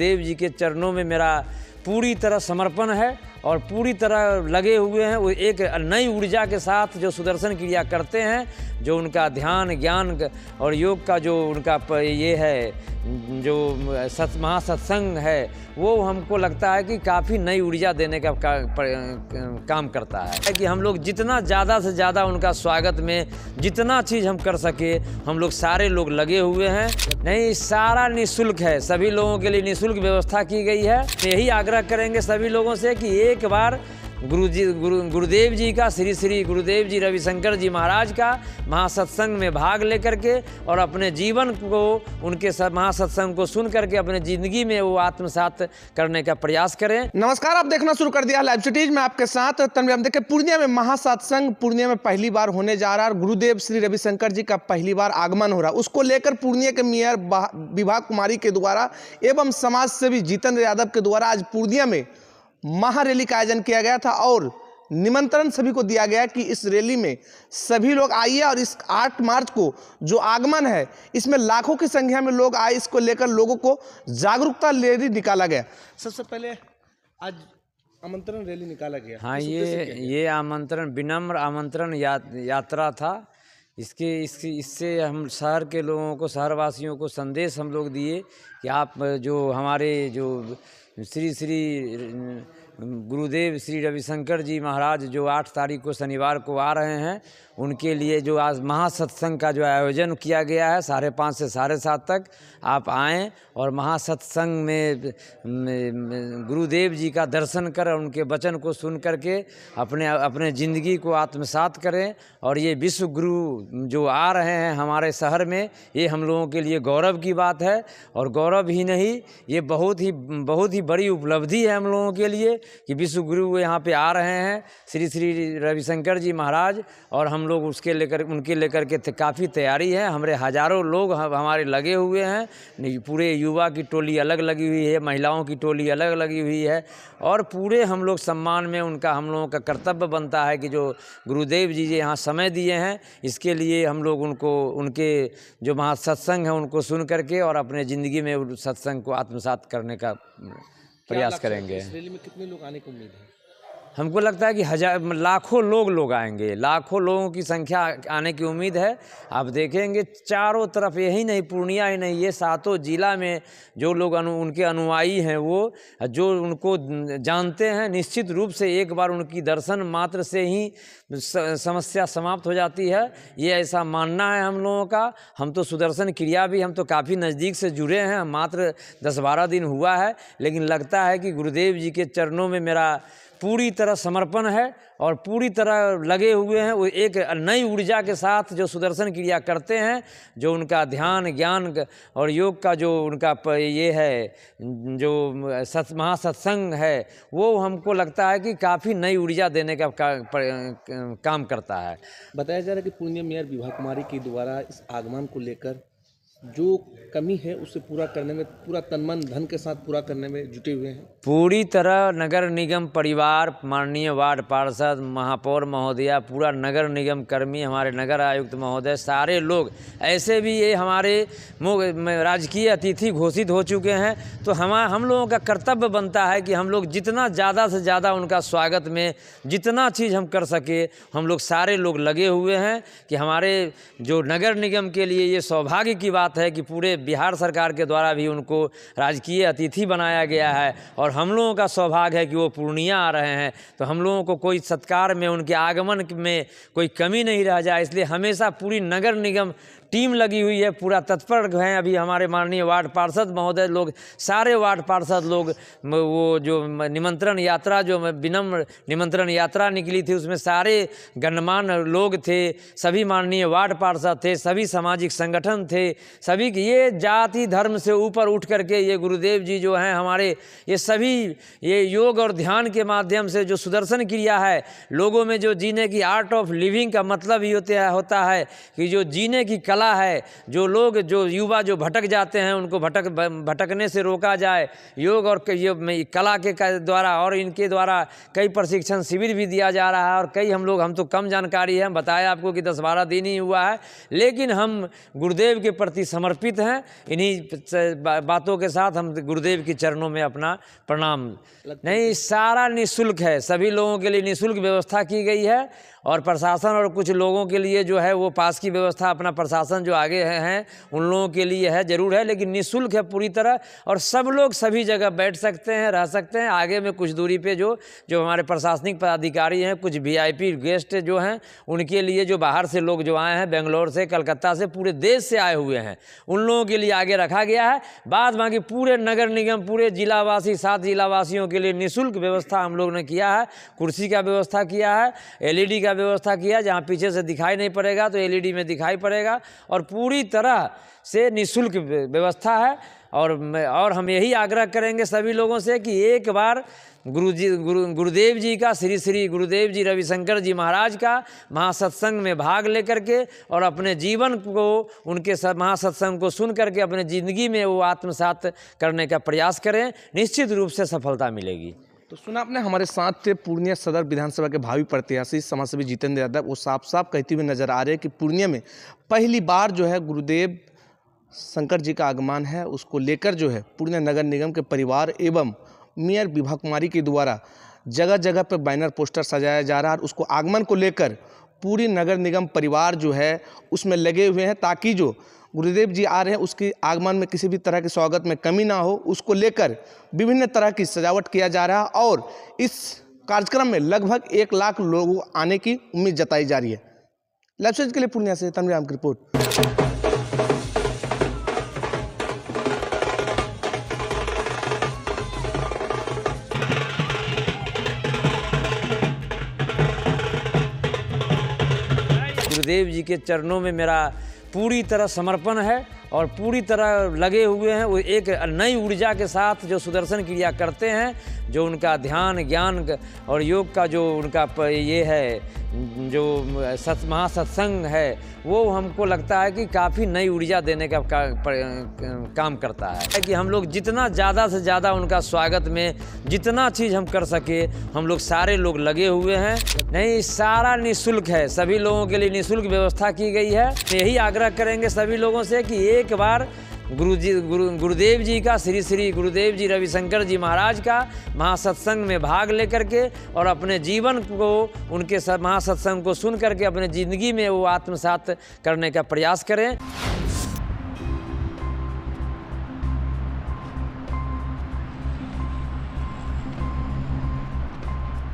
गुरुदेव जी के चरणों में मेरा पूरी तरह समर्पण है और पूरी तरह लगे हुए हैं। वो एक नई ऊर्जा के साथ जो सुदर्शन क्रिया करते हैं, जो उनका ध्यान ज्ञान और योग का जो उनका ये है, जो महासत्संग है, वो हमको लगता है कि काफ़ी नई ऊर्जा देने का काम करता है कि हम लोग जितना ज़्यादा से ज़्यादा उनका स्वागत में जितना चीज़ हम कर सके, हम लोग सारे लोग लगे हुए हैं। नहीं, सारा निःशुल्क है, सभी लोगों के लिए निःशुल्क व्यवस्था की गई है। यही आग्रह करेंगे सभी लोगों से कि एक बार गुरुदेव जी का श्री श्री गुरुदेव जी रविशंकर जी महाराज का महासत्संग में भाग लेकर के और अपने जीवन को उनके महासत्संग को सुन करके अपने ज़िंदगी में वो आत्मसात करने का प्रयास करें। नमस्कार, आप देखना शुरू कर दिया लाइव सिटीज में आपके साथ तन्वी। हम देखें पूर्णिया में महासत्संग पूर्णिया में पहली बार होने जा रहा है। गुरुदेव श्री रविशंकर जी का पहली बार आगमन हो रहा है। उसको लेकर पूर्णिया के मेयर विभा कुमारी के द्वारा एवं समाज सेवी जितेंद्र यादव के द्वारा आज पूर्णिया में महारैली का आयोजन किया गया था और निमंत्रण सभी को दिया गया कि इस रैली में सभी लोग आइए और इस 8 मार्च को जो आगमन है इसमें लाखों की संख्या में लोग आए। इसको लेकर लोगों को जागरूकता रैली निकाला गया। सबसे पहले आज आमंत्रण रैली निकाला गया। हाँ, ये आमंत्रण विनम्र आमंत्रण यात्रा था। इससे हम शहर के लोगों को, शहरवासियों को संदेश हम लोग दिए कि आप जो हमारे जो श्री श्री गुरुदेव श्री रविशंकर जी महाराज जो 8 तारीख को शनिवार को आ रहे हैं, उनके लिए जो आज महासत्संग का जो आयोजन किया गया है 5:30 से 7:30 तक, आप आएँ और महासत्संग में गुरुदेव जी का दर्शन कर उनके वचन को सुन करके अपने ज़िंदगी को आत्मसात करें। और ये विश्व गुरु जो आ रहे हैं हमारे शहर में, ये हम लोगों के लिए गौरव की बात है। और गौरव ही नहीं, ये बहुत ही बड़ी उपलब्धि है हम लोगों के लिए कि विश्व गुरु यहाँ पे आ रहे हैं श्री श्री रविशंकर जी महाराज। और हम लोग उनके लेकर के काफ़ी तैयारी है। हमारे हज़ारों लोग हमारे लगे हुए हैं। पूरे युवा की टोली अलग लगी हुई है, महिलाओं की टोली अलग लगी हुई है। और पूरे हम लोग सम्मान में उनका, हम लोगों का कर्तव्य बनता है कि जो गुरुदेव जी यहाँ समय दिए हैं, इसके लिए हम लोग उनके जो महासत्संग है उनको सुन करके और अपने ज़िंदगी में उस सत्संग को आत्मसात करने का प्रयास करेंगे। इस रैली में कितने लोग आने की उम्मीद है? हमको लगता है कि लाखों लोग आएंगे, लाखों लोगों की संख्या आने की उम्मीद है। आप देखेंगे चारों तरफ, यही नहीं पूर्णिया ही नहीं, ये 7 जिला में जो लोग उनके अनुयायी हैं, वो जो उनको जानते हैं, निश्चित रूप से एक बार उनकी दर्शन मात्र से ही समस्या समाप्त हो जाती है। ये ऐसा मानना है हम लोगों का। हम तो सुदर्शन क्रिया भी हम तो काफ़ी नज़दीक से जुड़े हैं, मात्र 10-12 दिन हुआ है, लेकिन लगता है कि गुरुदेव जी के चरणों में मेरा पूरी तरह समर्पण है और पूरी तरह लगे हुए हैं। वो एक नई ऊर्जा के साथ जो सुदर्शन क्रिया करते हैं, जो उनका ध्यान ज्ञान और योग का जो उनका ये है, जो महासत्संग है, वो हमको लगता है कि काफ़ी नई ऊर्जा देने का काम करता है। बताया जा रहा है कि पूर्णिया मेयर विभा कुमारी के द्वारा इस आगमन को लेकर जो कमी है उसे पूरा करने में, पूरा तन मन धन के साथ पूरा करने में जुटे हुए हैं। पूरी तरह नगर निगम परिवार, माननीय वार्ड पार्षद, महापौर महोदया, पूरा नगर निगम कर्मी, हमारे नगर आयुक्त महोदय, सारे लोग, ऐसे भी ये हमारे राजकीय अतिथि घोषित हो चुके हैं। तो हम लोगों का कर्तव्य बनता है कि हम लोग जितना ज़्यादा से ज़्यादा उनका स्वागत में जितना चीज़ हम कर सके, हम लोग सारे लोग लगे हुए हैं कि हमारे जो नगर निगम के लिए ये सौभाग्य की बात है कि पूरे बिहार सरकार के द्वारा भी उनको राजकीय अतिथि बनाया गया है। और हम लोगों का सौभाग्य है कि वो पूर्णिया आ रहे हैं, तो हम लोगों को कोई सत्कार में, उनके आगमन में कोई कमी नहीं रह जाए, इसलिए हमेशा पूरी नगर निगम टीम लगी हुई है, पूरा तत्पर हैं। अभी हमारे माननीय वार्ड पार्षद महोदय लोग, सारे वार्ड पार्षद लोग, वो जो निमंत्रण यात्रा, जो विनम्र निमंत्रण यात्रा निकली थी, उसमें सारे गणमान्य लोग थे, सभी माननीय वार्ड पार्षद थे, सभी सामाजिक संगठन थे, सभी ये जाति धर्म से ऊपर उठ करके ये गुरुदेव जी जो हैं हमारे, ये सभी ये योग और ध्यान के माध्यम से जो सुदर्शन क्रिया है, लोगों में जो जीने की आर्ट ऑफ लिविंग का मतलब ही होता है कि जो जीने की कला कला है, जो लोग जो युवा जो भटक जाते हैं उनको भटकने से रोका जाए। योग और ये कला के द्वारा और इनके द्वारा कई प्रशिक्षण शिविर भी दिया जा रहा है और कई हम तो कम जानकारी है, हम बताया आपको कि 10-12 दिन ही हुआ है, लेकिन हम गुरुदेव के प्रति समर्पित हैं। इन्हीं बातों के साथ हम गुरुदेव के चरणों में अपना प्रणाम। नहीं, सारा निःशुल्क है, सभी लोगों के लिए निःशुल्क व्यवस्था की गई है और प्रशासन और कुछ लोगों के लिए जो है वो पास की व्यवस्था अपना प्रशासन जो आगे हैं उन लोगों के लिए है, ज़रूर है, लेकिन निःशुल्क है पूरी तरह और सब लोग सभी जगह बैठ सकते हैं, रह सकते हैं। आगे में कुछ दूरी पे जो हमारे प्रशासनिक पदाधिकारी हैं, कुछ VIP गेस्ट जो हैं, उनके लिए जो बाहर से लोग जो आए हैं, बेंगलोर से, कलकत्ता से, पूरे देश से आए हुए हैं, उन लोगों के लिए आगे रखा गया है। बाद बाकी पूरे नगर निगम, पूरे जिलावासी, 7 जिलावासियों के लिए निःशुल्क व्यवस्था हम लोग ने किया है। कुर्सी का व्यवस्था किया है, LED का व्यवस्था किया, जहाँ पीछे से दिखाई नहीं पड़ेगा तो LED में दिखाई पड़ेगा और पूरी तरह से निःशुल्क व्यवस्था है। और हम यही आग्रह करेंगे सभी लोगों से कि एक बार गुरुदेव जी का, श्री श्री गुरुदेव जी रविशंकर जी महाराज का महासत्संग में भाग लेकर के और अपने जीवन को उनके महासत्संग को सुन करके अपने ज़िंदगी में वो आत्मसात करने का प्रयास करें, निश्चित रूप से सफलता मिलेगी। तो सुना आपने, हमारे साथ थे पूर्णिया सदर विधानसभा के भावी प्रत्याशी समाजसेवी जितेंद्र यादव। वो साफ साफ कहते हुए नजर आ रहे हैं कि पूर्णिया में पहली बार जो है गुरुदेव शंकर जी का आगमन है, उसको लेकर जो है पूर्णिया नगर निगम के परिवार एवं मेयर विभा कुमारी के द्वारा जगह जगह पर बैनर पोस्टर सजाया जा रहा है और उसको आगमन को लेकर पूरी नगर निगम परिवार जो है उसमें लगे हुए हैं, ताकि जो गुरुदेव जी आ रहे हैं उसके आगमन में किसी भी तरह के स्वागत में कमी ना हो, उसको लेकर विभिन्न तरह की सजावट किया जा रहा है और इस कार्यक्रम में लगभग 1 लाख लोगों आने की उम्मीद जताई जा रही है। लाइव स्टोरी के लिए पूर्णिया से तनवीर की रिपोर्ट। गुरुदेव जी के चरणों में मेरा पूरी तरह समर्पण है और पूरी तरह लगे हुए हैं। वो एक नई ऊर्जा के साथ जो सुदर्शन क्रिया करते हैं, जो उनका ध्यान, ज्ञान और योग का जो उनका ये है, जो महासत्संग है, वो हमको लगता है कि काफ़ी नई ऊर्जा देने का काम करता है कि हम लोग जितना ज़्यादा से ज़्यादा उनका स्वागत में जितना चीज़ हम कर सके, हम लोग सारे लोग लगे हुए हैं। नहीं, सारा निःशुल्क है, सभी लोगों के लिए निःशुल्क व्यवस्था की गई है। यही आग्रह करेंगे सभी लोगों से कि एक बार गुरुदेव जी का, श्री श्री गुरुदेव जी रविशंकर जी महाराज का महासत्संग में भाग लेकर के और अपने जीवन को उनके महासत्संग को सुन करके अपने ज़िंदगी में वो आत्मसात करने का प्रयास करें।